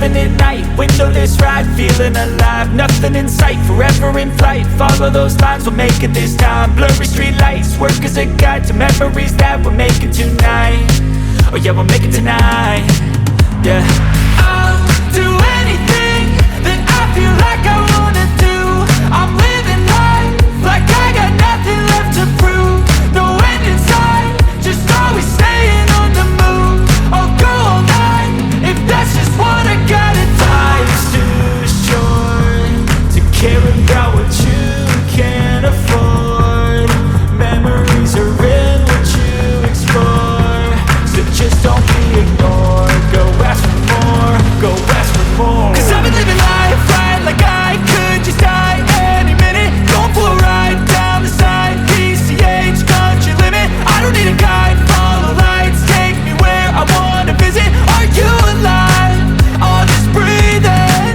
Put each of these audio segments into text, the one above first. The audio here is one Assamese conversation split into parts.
11 at night, windowless ride, feeling alive. Nothing in sight, forever in flight. Follow those lines, we'll make it this time. Blurry street lights, work as a guide to memories that we're making tonight. Oh yeah, we'll make it tonight. Yeah, I'll do anything that I feel like I wanna do. I'm living life like I got nothing left to prove. No end in sight, just always staying on the move. I'll go all night if that's just what I gotta do. Life's too short to care about what you can't afford. Memories are in what you explore, so just don't be ignored. Go ask for more, go ask for more. Cause I've been living life right like I could just die any minute. Going for a ride down the side, PCH, country limit. I don't need a guide, follow lights, take me where I wanna visit. Are you alive? Or just breathing?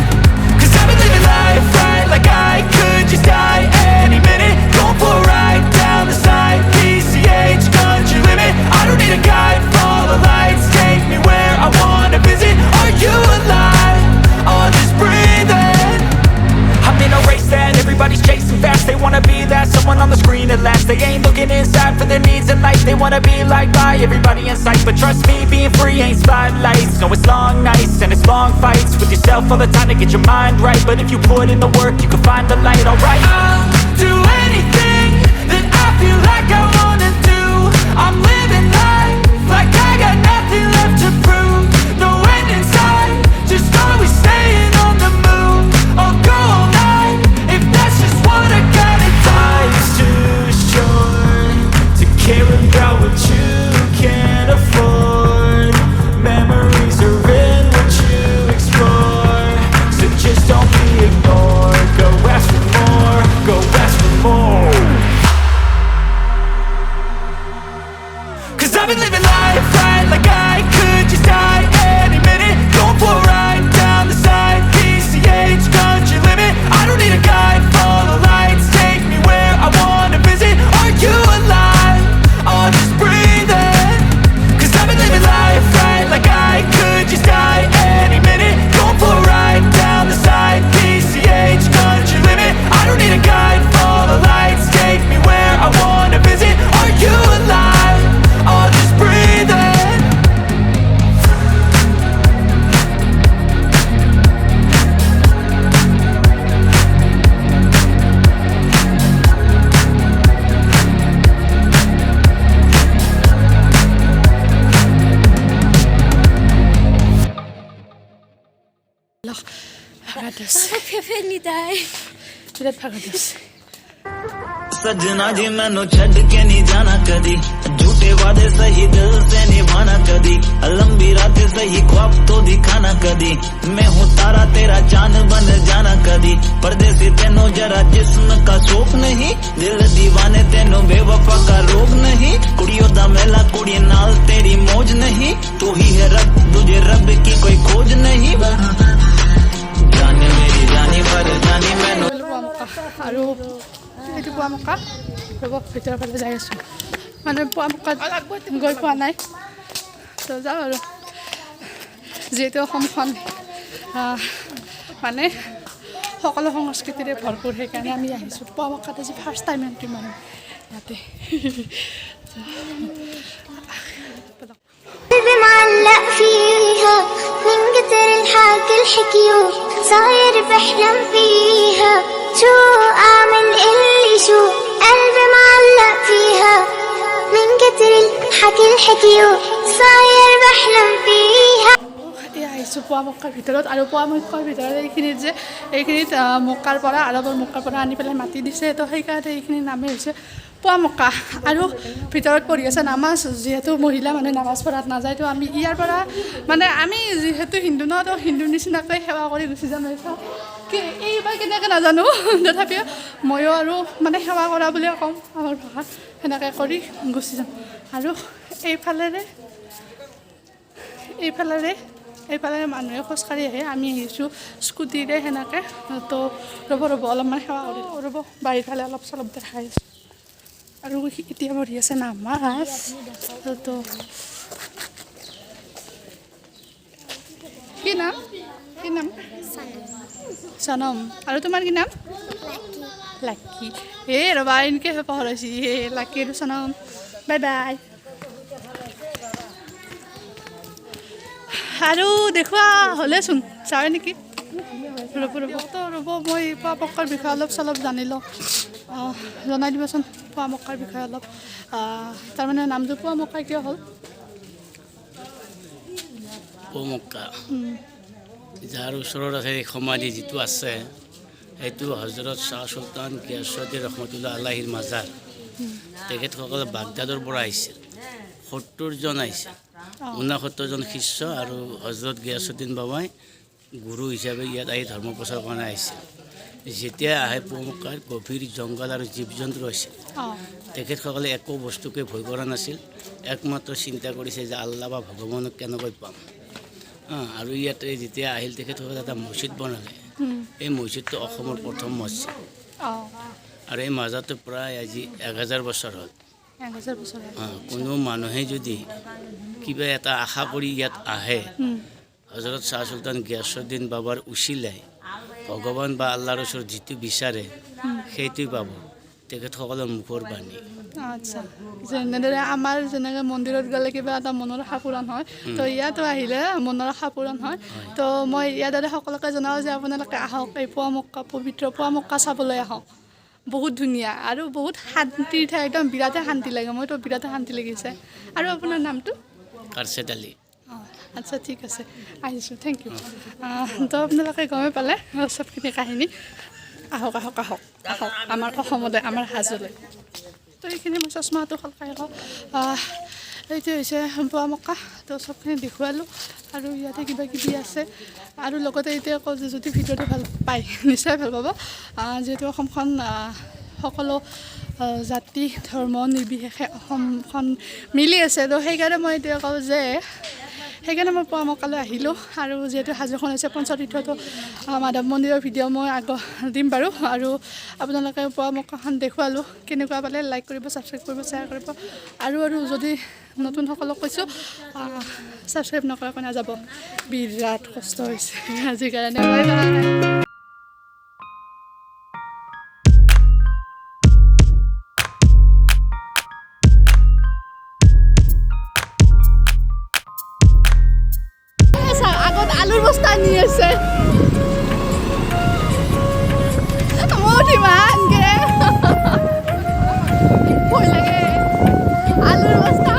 Cause I've been living life right like I could just die any minute. Going for a ride down the side, PCH, country limit. I don't need a guide, follow lights, take me where I wanna visit. Are you alive? Or just breathing? I'm in a race that everybody's chasing fast. They wanna be that someone on the screen at last. They ain't looking inside for their needs in life. They wanna be liked by everybody in sight. But trust me, being free ain't spotlights. No, it's long nights and it's long fights with yourself all the time to get your mind right. But if you put in the work, you can find the light, alright? I'll do anything that I feel like I wanna do. I'm living life like I got nothing left to prove. No end in sight, just always staying on the move. I'll go all night if that's just what I gotta do. Life's too short to care about what you can't afford. Memories are in what you explore, so just don't be ignored. Go ask for more, go ask for more. Cause I've been living life right like I could just die any minute. Going for a ride down the side, PCH, country limit. I don't need a guide, follow lights, take me where I wanna visit. Are you alive? Or just breathing? Cause I've been living life right like I could just die any minute. Going for a ride down the side, PCH, country limit. I don't need a guide, follow lights, take me where I wanna visit. Are you alive? Or just breathing? सजना जी मैनू छड़ के नहीं जाना कदी, झूठे वादे सही दिल से निभाना कदी, लंबी रात सही ख्वाब तो दिखाना कदी। मैं हूँ तारा तेरा चांद बन जाना कदी, परदेसी तेनों जरा जिस्म का शौक नहीं, दिल दीवाने तेनों बेवफा का रोग नहीं। कुड़ियों दा मेला कुड़ी नाल तेरी मौज नहीं, तू ही है रब तुझे रब की कोई खोज नहीं। जाने मेरी जानी पर जानी मैनू আৰু এইটো পোৱা মক্কা ৰ'ব ভিতৰৰ ফালে যাই আছোঁ, মানে পোৱা মক্কাত গৈ পোৱা নাই তো যাওঁ আৰু। যিহেতু অসমখন মানে সকলো সংস্কৃতিৰে ভৰপূৰ, সেইকাৰণে আমি আহিছোঁ পোৱা মক্কাত। আজি ফাৰ্ষ্ট টাইম এণ্ট্ৰি মানে ইয়াতে। معلق فيها من كتر الحكي الحكيو صاير بحلم فيها شو اعمل اللي شو قلبي معلق فيها من كتر الحكي الحكيو صاير بحلم فيها। আহিছোঁ পোৱা মক্কাৰ ভিতৰত, আৰু পোৱা মক্কাৰ ভিতৰত এইখিনিত যে এইখিনিত মক্কাৰ পৰা আৰবৰ মক্কাৰ পৰা আনি পেলাই মাটি দিছে, তো সেইকাৰণে এইখিনিৰ নামেই হৈছে পোৱা মক্কা। আৰু ভিতৰত পঢ়ি আছে নামাজ, যিহেতু মহিলা মানুহে নামাজ পঢ়াত নাযায়, তো আমি ইয়াৰ পৰা মানে আমি যিহেতু হিন্দু ন, তো হিন্দুৰ নিচিনাকৈ সেৱা কৰি গুচি যাম। কি এইবাৰ কেনেকৈ নাজানো, তথাপিও ময়ো আৰু মানে সেৱা কৰা বুলিয়ে ক'ম আমাৰ ভাষাত, সেনেকৈ কৰি গুচি যাম। আৰু এইফালে মানুহে খোজকাঢ়ি আহে, আমি আহিছোঁ স্কুটিৰে সেনেকৈ। তো ৰ'ব অলপমান সেৱা কৰিলোঁ, ৰ'ব বাৰীৰ ফালে অলপ চলপ দেখাই আছোঁ। আৰু এতিয়া পঢ়ি আছে নামাজ, তো কি নাম কি নাম সনম আৰু তোমাৰ কি নাম লাকি এই ৰবা এনেকৈ পাহৰিছি এই লাকি আৰু সনম বাই বাই আৰু দেখুৱা হ'লেচোন চাই নেকি ৰ'ব মই পোৱা মক্কাৰ বিষয়ে অলপ চলপ জানি লওঁ জনাই দিবাচোন পোৱা মক্কাৰ বিষয়ে অলপ তাৰমানে নামটো পোৱা মক্কা কিয় হ'ল পোৱা মক্কা যাৰ ওচৰত আছে এই সমাধি যিটো আছে সেইটো হজৰত শ্বাহ চুলতান গিয়াছুদ্দিন ৰহমতুল্লাহ আলাহিৰ মাজাৰ তেখেতসকলে বাগদাদৰ পৰা আহিছিল 70জন আহিছিল 69জন শিষ্য আৰু হজৰত গিয়াছুদ্দিন বাবাই গুৰু হিচাপে ইয়াত আহি ধৰ্ম প্ৰচাৰ কাৰণে আহিছিল যেতিয়া আহে পোৱা মক্কাৰ গভীৰ জংঘল আৰু জীৱ জন্তু আছিল তেখেতসকলে একো বস্তুকে ভয় কৰা নাছিল একমাত্ৰ চিন্তা কৰিছে যে আল্লাহ বা ভগৱানক কেনেকৈ পাম আৰু ইয়াতে যেতিয়া আহিল তেখেতসকলে এটা মছজিদ বনালে এই মছজিদটো অসমৰ প্ৰথম মছজিদ আৰু এই মাজাৰটো প্ৰায় আজি 1000 বছৰ হ'ল কোনো মানুহে যদি কিবা এটা আশা কৰি ইয়াত আহে হজৰত শ্বাহ চুলতান গিয়াছুদ্দিন বাবাৰ উচিলাই ভগৱান বা আল্লাহৰ ওচৰত যিটো বিচাৰে সেইটোৱে পাব তেখেতসকলৰ মুখৰ বাণী আচ্ছা যেনেদৰে আমাৰ যেনেকৈ মন্দিৰত গ'লে কিবা এটা মনৰ আশা পূৰণ হয় তো ইয়াতো আহিলে মনৰ আশা পূৰণ হয় তো মই ইয়াতে সকলোকে জনাওঁ যে আপোনালোকে আহক এই পোৱা মক্কা পবিত্ৰ পোৱা মক্কা চাবলৈ আহক বহুত ধুনীয়া আৰু বহুত শান্তিৰ ঠাই একদম বিৰাটে শান্তি লাগে মইতো বিৰাটে শান্তি লাগিছে আৰু আপোনাৰ নামটো কাৰছেদ আলী আচ্ছা ঠিক আছে আহিছোঁ থেংক ইউ তো আপোনালোকে গমে পালে চবখিনি কাহিনী আহক আহক আহক আহক আমাৰ অসমলৈ আমাৰ হাজোলৈ তো এইখিনি মই চশমাটো সলকাই লওঁ এইটো হৈছে পোৱা মক্কা তো চবখিনি দেখুৱালোঁ আৰু ইয়াতে কিবা কিবি আছে আৰু লগতে এতিয়া কওঁ যে যদি ভিডিঅ'টো ভাল পায় নিশ্চয় ভাল পাব যিহেতু অসমখন সকলো জাতি ধৰ্ম নিৰ্বিশেষে অসমখন মিলি আছে তো সেইকাৰণে মই এতিয়া কওঁ যে সেইকাৰণে মই পোৱা মক্কালৈ আহিলোঁ আৰু যিহেতু হাজোখন হৈছে পঞ্চতীৰ্থটো মাধৱ মন্দিৰৰ ভিডিঅ' মই দিম বাৰু আৰু আপোনালোকে পোৱা মক্কাখন দেখুৱালোঁ কেনেকুৱা পালে লাইক কৰিব ছাবস্ক্ৰাইব কৰিব শ্বেয়াৰ কৰিব আৰু যদি নতুনসকলক কৈছোঁ ছাবস্ক্ৰাইব নকৰাকৈ নাযাব বিৰাট কষ্ট হৈছে আজিৰ কাৰণে বাই বাই আলুৰ বস্তা নি আছে মোৰ ইমানকে ভয় লাগে আলুৰ বস্তা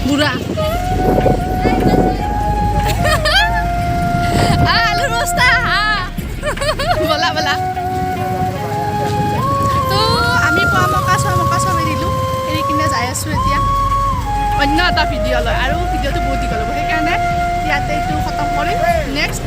বুঢ়া আলুৰ বস্তা বলা বলা তো আমি পোৱা মক্কা চব এৰিলোঁ যাই আছোঁ এতিয়া অন্য এটা ভিডিঅ' লয় আৰু ভিডিঅ'টো বহুত দীঘল হ'ব সেইকাৰণে ইয়াতে এইটো খতম কৰিম নেক্সট